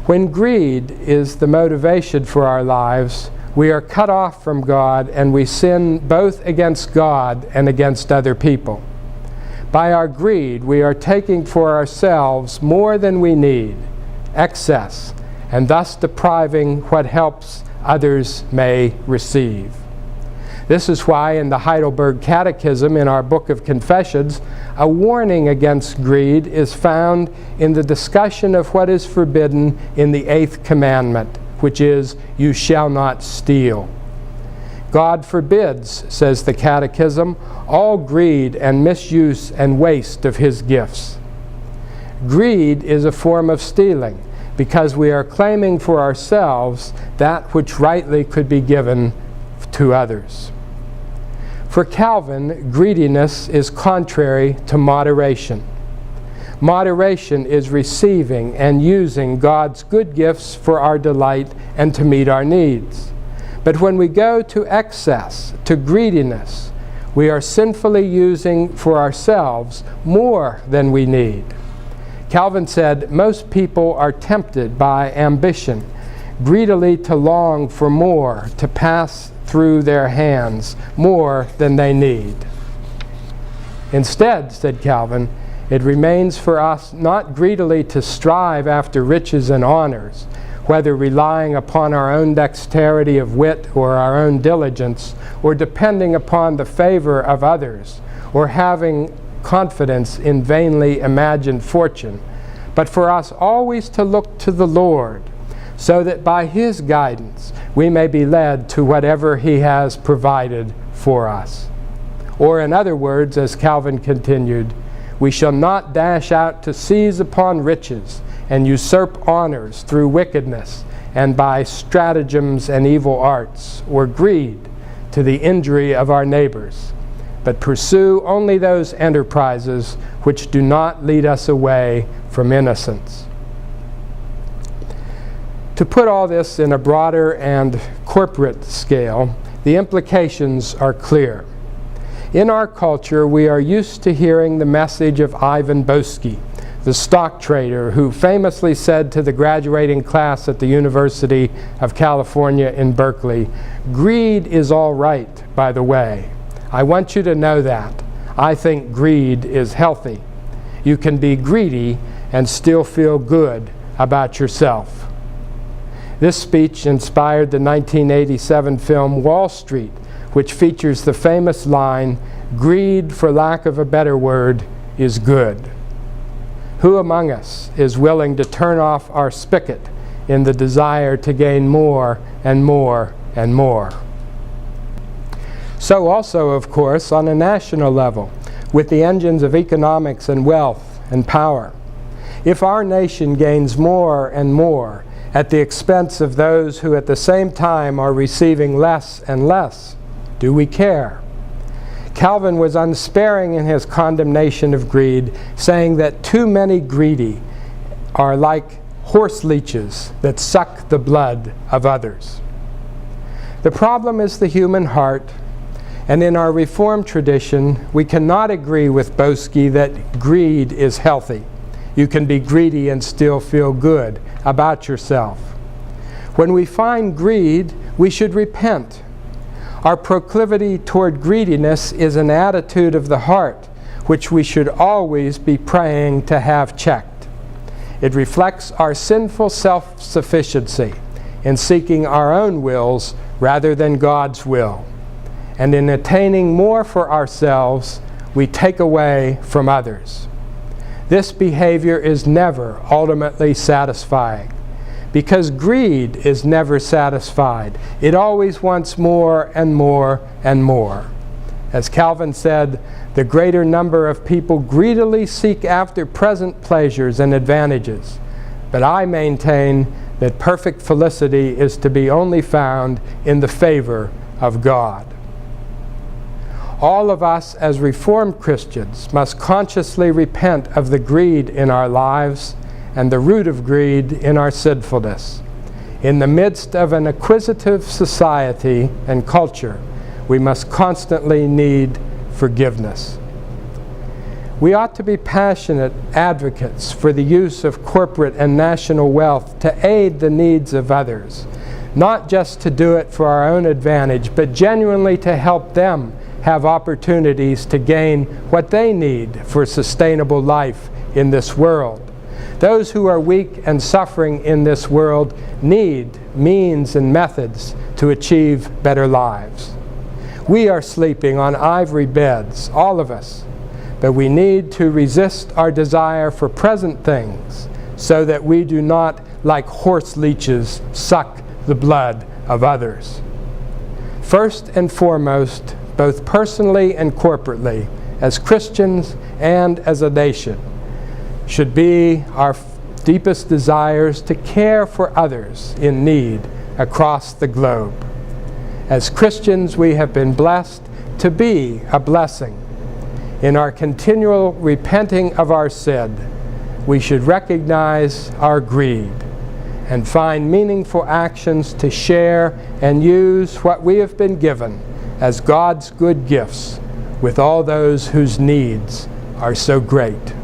When greed is the motivation for our lives, we are cut off from God and we sin both against God and against other people. By our greed, we are taking for ourselves more than we need, excess, and thus depriving what helps others may receive. This is why in the Heidelberg Catechism, in our Book of Confessions, a warning against greed is found in the discussion of what is forbidden in the 8th commandment, which is, "You shall not steal." God forbids, says the Catechism, all greed and misuse and waste of His gifts. Greed is a form of stealing because we are claiming for ourselves that which rightly could be given to others. For Calvin, greediness is contrary to moderation. Moderation is receiving and using God's good gifts for our delight and to meet our needs. But when we go to excess, to greediness, we are sinfully using for ourselves more than we need. Calvin said, most people are tempted by ambition, greedily to long for more, to pass through their hands more than they need. Instead, said Calvin, it remains for us not greedily to strive after riches and honors, whether relying upon our own dexterity of wit or our own diligence, or depending upon the favor of others, or having confidence in vainly imagined fortune, but for us always to look to the Lord, so that by His guidance we may be led to whatever He has provided for us. Or in other words, as Calvin continued, we shall not dash out to seize upon riches and usurp honors through wickedness and by stratagems and evil arts, or greed to the injury of our neighbors, but pursue only those enterprises which do not lead us away from innocence. To put all this in a broader and corporate scale, the implications are clear. In our culture, we are used to hearing the message of Ivan Boesky, the stock trader who famously said to the graduating class at the University of California in Berkeley, "Greed is all right, by the way. I want you to know that. I think greed is healthy. You can be greedy and still feel good about yourself." This speech inspired the 1987 film Wall Street, which features the famous line, "Greed, for lack of a better word, is good." Who among us is willing to turn off our spigot in the desire to gain more and more and more? So also, of course, on a national level, with the engines of economics and wealth and power. If our nation gains more and more at the expense of those who at the same time are receiving less and less, do we care? Calvin was unsparing in his condemnation of greed, saying that too many greedy are like horse leeches that suck the blood of others. The problem is the human heart, and in our Reformed tradition, we cannot agree with Boesky that greed is healthy. You can be greedy and still feel good about yourself. When we find greed, we should repent. Our proclivity toward greediness is an attitude of the heart, which we should always be praying to have checked. It reflects our sinful self-sufficiency in seeking our own wills rather than God's will. And in attaining more for ourselves, we take away from others. This behavior is never ultimately satisfying, because greed is never satisfied. It always wants more and more and more. As Calvin said, the greater number of people greedily seek after present pleasures and advantages, but I maintain that perfect felicity is to be only found in the favor of God. All of us as Reformed Christians must consciously repent of the greed in our lives and the root of greed in our sinfulness. In the midst of an acquisitive society and culture, we must constantly need forgiveness. We ought to be passionate advocates for the use of corporate and national wealth to aid the needs of others, not just to do it for our own advantage, but genuinely to help them have opportunities to gain what they need for sustainable life in this world. Those who are weak and suffering in this world need means and methods to achieve better lives. We are sleeping on ivory beds, all of us, but we need to resist our desire for present things so that we do not, like horse leeches, suck the blood of others. First and foremost, both personally and corporately, as Christians and as a nation, should be our deepest desires to care for others in need across the globe. As Christians, we have been blessed to be a blessing. In our continual repenting of our sin, we should recognize our greed and find meaningful actions to share and use what we have been given as God's good gifts with all those whose needs are so great.